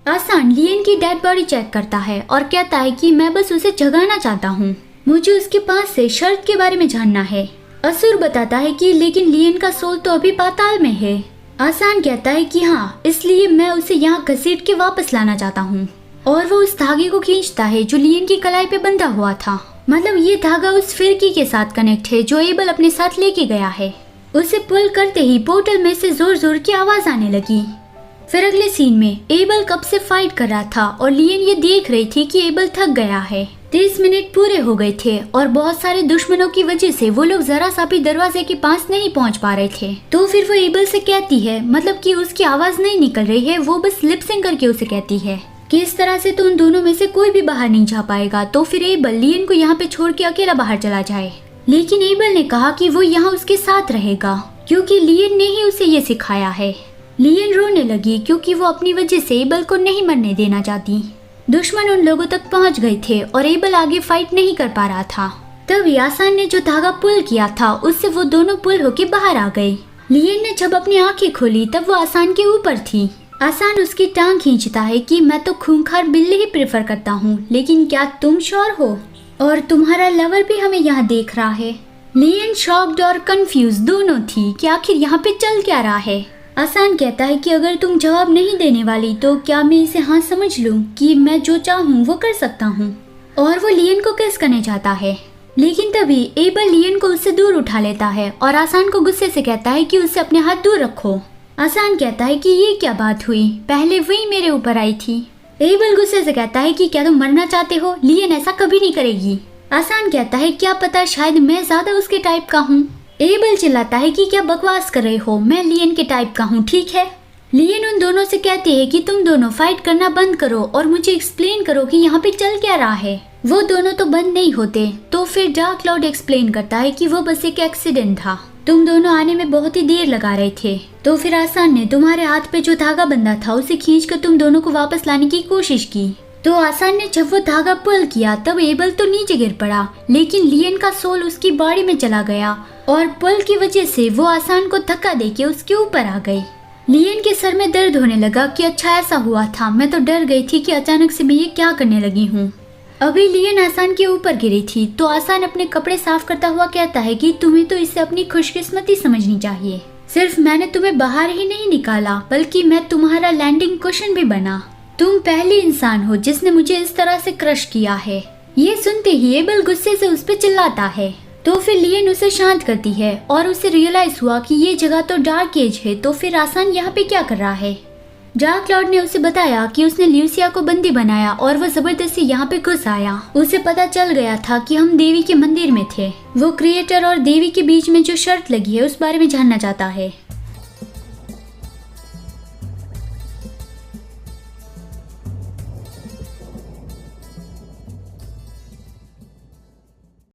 आसान लियन की dead body check करता है और कहता है कि मैं बस उसे जगाना चाहता हूँ, मुझे उसके पास से शर्त के बारे में जानना है। असुर बताता है कि लेकिन लियन का सोल तो अभी पाताल में है। आसान कहता है कि हाँ, इसलिए मैं उसे यहाँ घसीट के वापस लाना चाहता हूँ। और वो उस धागे को खींचता है जो लियन की कलाई पे बंधा हुआ था। मतलब ये धागा उस फिरकी के साथ कनेक्ट है जो एबल अपने साथ लेके गया है। उसे पुल करते ही पोर्टल में से जोर जोर की आवाज आने लगी। फिर अगले सीन में एबल कब से फाइट कर रहा था और लियन ये देख रही थी कि एबल थक गया है। 30 मिनट पूरे हो गए थे और बहुत सारे दुश्मनों की वजह से वो लोग जरा सा भी दरवाजे के पास नहीं पहुंच पा रहे थे। तो फिर वो एबल से कहती है, मतलब कि उसकी आवाज नहीं निकल रही है, वो बस लिप सिंक करके उसे कहती है कि इस तरह से तो उन दोनों में से कोई भी बाहर नहीं जा पाएगा। तो फिर एबल लियन को यहाँ पे छोड़ के अकेला बाहर चला जाए। लेकिन एबल ने कहा कि वो यहाँ उसके साथ रहेगा क्योंकि लियन ने ही उसे ये सिखाया है। लियन रोने लगी क्योंकि वो अपनी वजह से एबल को नहीं मरने देना चाहती। दुश्मन उन लोगों तक पहुंच गए थे और एबल आगे फाइट नहीं कर पा रहा था। तभी आसान ने जो धागा पुल किया था उससे वो दोनों पुल होके बाहर आ गए। लियन ने जब अपनी आंखें खोली तब वो आसान के ऊपर थी। आसान उसकी टांग खींचता है कि मैं तो खूंखार बिल्ली ही प्रेफर करता हूँ, लेकिन क्या तुम श्योर हो? और तुम्हारा लवर भी हमें यहाँ देख रहा है। लियन शॉक्ड और कंफ्यूज दोनों थी कि आखिर यहाँ पे चल क्या रहा है। आसान कहता है कि अगर तुम जवाब नहीं देने वाली तो क्या मैं इसे हाँ समझ लूं कि मैं जो चाहूँ वो कर सकता हूँ। और वो लियन को किस करने चाहता है। लेकिन तभी एबल लियन को उससे दूर उठा लेता है और आसान को गुस्से से कहता है कि उससे अपने हाथ दूर रखो। आसान कहता है कि ये क्या बात हुई, पहले वही मेरे ऊपर आई थी। एबल गुस्से से कहता है कि क्या तुम मरना चाहते हो? लियन ऐसा कभी नहीं करेगी। आसान कहता है क्या पता शायद मैं ज्यादा उसके टाइप का हूँ। एबल चिल्लाता है कि क्या बकवास कर रहे हो, मैं लियन के टाइप का हूँ, ठीक है। लियन उन दोनों से कहती है कि तुम दोनों फाइट करना बंद करो और मुझे एक्सप्लेन करो कि यहाँ पे चल क्या रहा है। वो दोनों तो बंद नहीं होते। तो फिर डार्क लॉर्ड एक्सप्लेन करता है कि वो बस एक एक्सीडेंट था, तुम दोनों आने में बहुत ही देर लगा रहे थे। तो फिर आसान ने तुम्हारे हाथ पे जो धागा बंधा था उसे खींचकर तुम दोनों को वापस लाने की कोशिश की। तो आसान ने जब वो धागा पुल किया तब एबल तो नीचे गिर पड़ा, लेकिन लियन का सोल उसकी बॉडी में चला गया और पुल की वजह से वो आसान को धक्का देके उसके ऊपर आ गई। लियन के सर में दर्द होने लगा कि अच्छा ऐसा हुआ था, मैं तो डर गई थी कि अचानक से मैं ये क्या करने लगी हूँ। अभी लियन आसान के ऊपर गिरी थी तो आसान अपने कपड़े साफ करता हुआ कहता है कि तुम्हें तो इसे अपनी खुशकिस्मती समझनी चाहिए। सिर्फ मैंने तुम्हें बाहर ही नहीं निकाला बल्कि मैं तुम्हारा लैंडिंग कुशन भी बना। तुम पहली इंसान हो जिसने मुझे इस तरह से क्रश किया है। ये सुनते ही एबल गुस्से से उस पर चिल्लाता है। तो फिर लियन उसे शांत करती है और उसे रियलाइज हुआ कि ये जगह तो डार्क एज है, तो फिर आसान यहाँ पे क्या कर रहा है। डार्क लॉर्ड ने उसे बताया कि उसने ल्यूसिया को बंदी बनाया और वो जबरदस्ती यहाँ पे घुस आया। उसे पता चल गया था कि हम देवी के मंदिर में थे। वो क्रिएटर और देवी के बीच में जो शर्त लगी है उस बारे में जानना चाहता है।